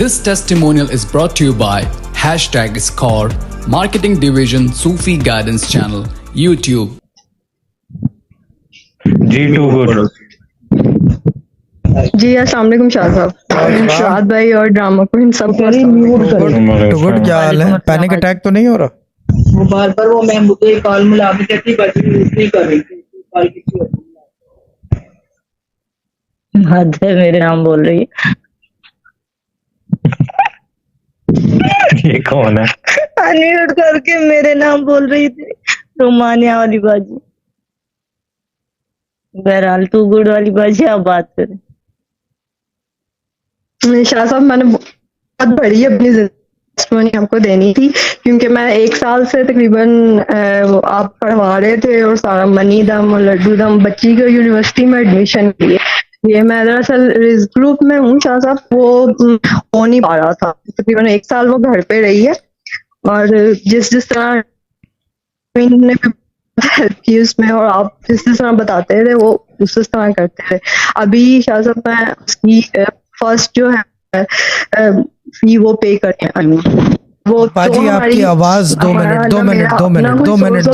This testimonial is brought to you by #Score, Marketing Division Sufi Guidance Channel, YouTube. जी too good. जी अस्सलाम वालेकुम शाह साहब, शाद भाई और ड्रामा क्वीन सबको तो गुड, क्या हाल है? पैनिक अटैक तो नहीं हो रहा? वो बार बार वो मैं मुझे कॉल मिला भी कहती बच्ची नहीं कर रही थी कॉल किसी और को मिला। हद है, मेरे नाम बोल रही है। ये कौन है? अनम्यूट करके मेरे नाम बोल रही थी, रोमानिया वाली बाजी। बहरहाल तू गुड वाली बाजी आप बात करें। शाह साहब, मैंने बहुत बड़ी अपनी टेस्टिमोनी आपको देनी थी, क्योंकि मैं 1 साल से तकरीबन आप पढ़वा रहे थे और सारा मनी दम और लड्डू दम बच्ची को यूनिवर्सिटी में एडमिशन किए। ये मैं दरअसल रिस्क ग्रुप में हूँ शाह साहब, वो हो नहीं पा रहा था। तकरीबन 1 साल वो घर पे रही है और जिस तरह ने हेल्प की उसमें, और आप जिस तरह बताते थे वो उस तरह करते थे। अभी शाह साहब मैं उसकी फर्स्ट जो है फी वो पे करके आई हूँ। वो बाजी आपकी आवाज 2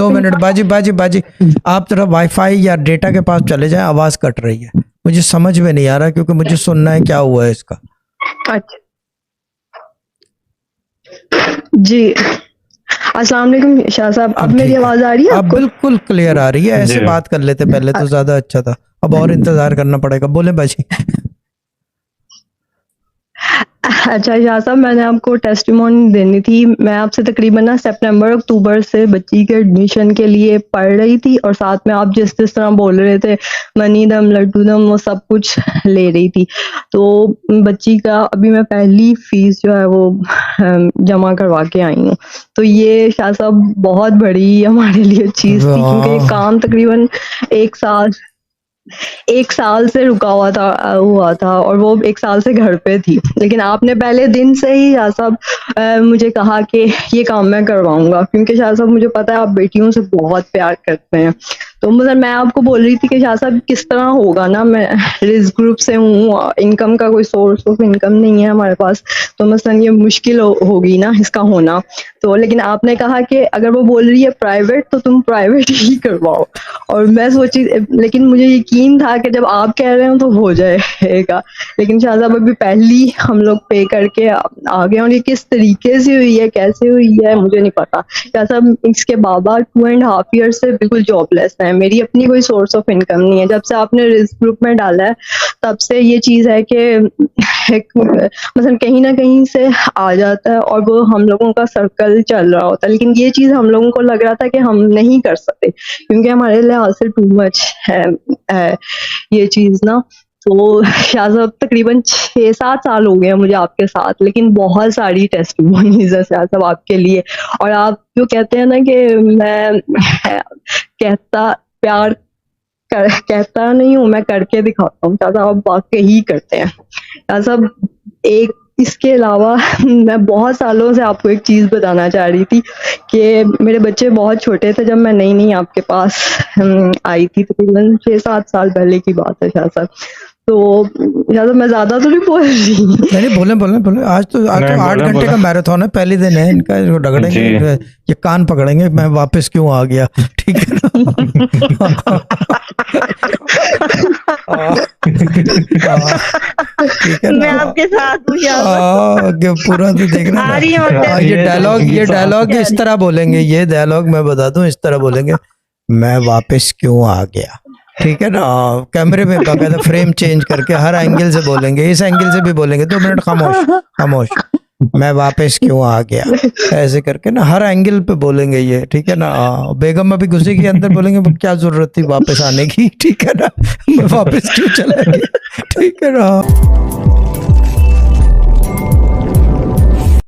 मिनट बाजी आप जरा वाईफाई या डेटा के पास चले जाएं, आवाज कट रही है, मुझे समझ में नहीं आ रहा क्योंकि मुझे सुनना है क्या हुआ है इसका। अच्छा जी, अस्सलाम वालेकुम शाह साहब, अब मेरी आवाज आ रही है? अब बिल्कुल क्लियर आ रही है। ऐसे बात कर लेते पहले तो ज्यादा अच्छा था, अब और इंतजार करना पड़ेगा। बोले बाजी। अच्छा शाह साहब, मैंने आपको टेस्टिमोनी देनी थी। मैं आपसे तकरीबन ना सितंबर अक्टूबर से बच्ची के एडमिशन के लिए पढ़ रही थी, और साथ में आप जिस तरह बोल रहे थे मनी दम लड्डू दम वो सब कुछ ले रही थी। तो बच्ची का अभी मैं पहली फीस जो है वो जमा करवा के आई हूँ। तो ये शाह साहब बहुत बड़ी हमारे लिए चीज थी, क्योंकि ये काम तकरीबन 1 साल से रुका हुआ था और वो 1 साल से घर पे थी। लेकिन आपने पहले दिन से ही शाह साहब मुझे कहा कि ये काम मैं करवाऊंगा, क्योंकि शाह साहब मुझे पता है आप बेटियों से बहुत प्यार करते हैं। तो मतलब मैं आपको बोल रही थी कि शाह साहब किस तरह होगा ना, मैं रिस्क ग्रुप से हूँ, इनकम का कोई सोर्स ऑफ इनकम नहीं है हमारे पास, तो मसलन ये मुश्किल होगी ना इसका होना। तो लेकिन आपने कहा कि अगर वो बोल रही है प्राइवेट तो तुम प्राइवेट ही करवाओ, और मैं सोची, लेकिन मुझे यकीन था कि जब आप कह रहे हो तो हो जाएगा। लेकिन शाह साहब अभी पहली हम लोग पे करके आ गए, और ये किस तरीके से हुई है, कैसे हुई है, मुझे नहीं पता। शाह साहब इसके बाबा 2.5 ईयर से बिल्कुल जॉबलेस है, मेरी अपनी कोई सोर्स ऑफ इनकम नहीं है। जब से आपने रिस्क ग्रुप में डाला है तब से ये चीज है कि मतलब कहीं ना कहीं से आ जाता है और वो हम लोगों का सर्कल चल रहा होता है। लेकिन ये चीज हम लोगों को लग रहा था कि हम नहीं कर सकते, क्योंकि हमारे लिहाज से टू मच है ये चीज ना। तो शाह साहब तकरीबन 6-7 साल हो गए हैं मुझे आपके साथ, लेकिन बहुत सारी टेस्टिमोनीज है शाह साहब आपके लिए। और आप जो कहते हैं ना कि मैं कहता नहीं हूँ, मैं करके दिखाता हूँ। शाह साहब आप वाकई ही करते हैं। शाह साहब इसके अलावा मैं बहुत सालों से आपको एक चीज बताना चाह रही थी कि मेरे बच्चे बहुत छोटे थे जब मैं नई आपके पास आई थी, तकरीबन 6-7 साल पहले की बात है शाह साहब। तो यार मैं ज्यादा तो नहीं बोल रही। नहीं बोले आज तो 8 घंटे का मैराथन है, पहले दिन है इनका, रगड़ेंगे ये कान पकड़ेंगे, मैं वापस क्यों आ गया, ठीक है ना। ठीक है ना, मैं आपके साथ हूँ पूरा तो देखना। ये डायलॉग इस तरह बोलेंगे, ये डायलॉग मैं बता दूं इस तरह बोलेंगे, मैं वापस क्यों आ गया, ठीक है ना। कैमरे में बाकायदा फ्रेम चेंज करके हर एंगल से बोलेंगे, इस एंगल से भी बोलेंगे, 2 मिनट खामोश, मैं वापस क्यों आ गया, ऐसे करके ना हर एंगल पे बोलेंगे ये, ठीक है ना। बेगम अभी गुस्से के अंदर बोलेंगे क्या जरूरत थी वापस आने की, ठीक है ना, मैं वापस क्यों चला गया, ठीक है ना।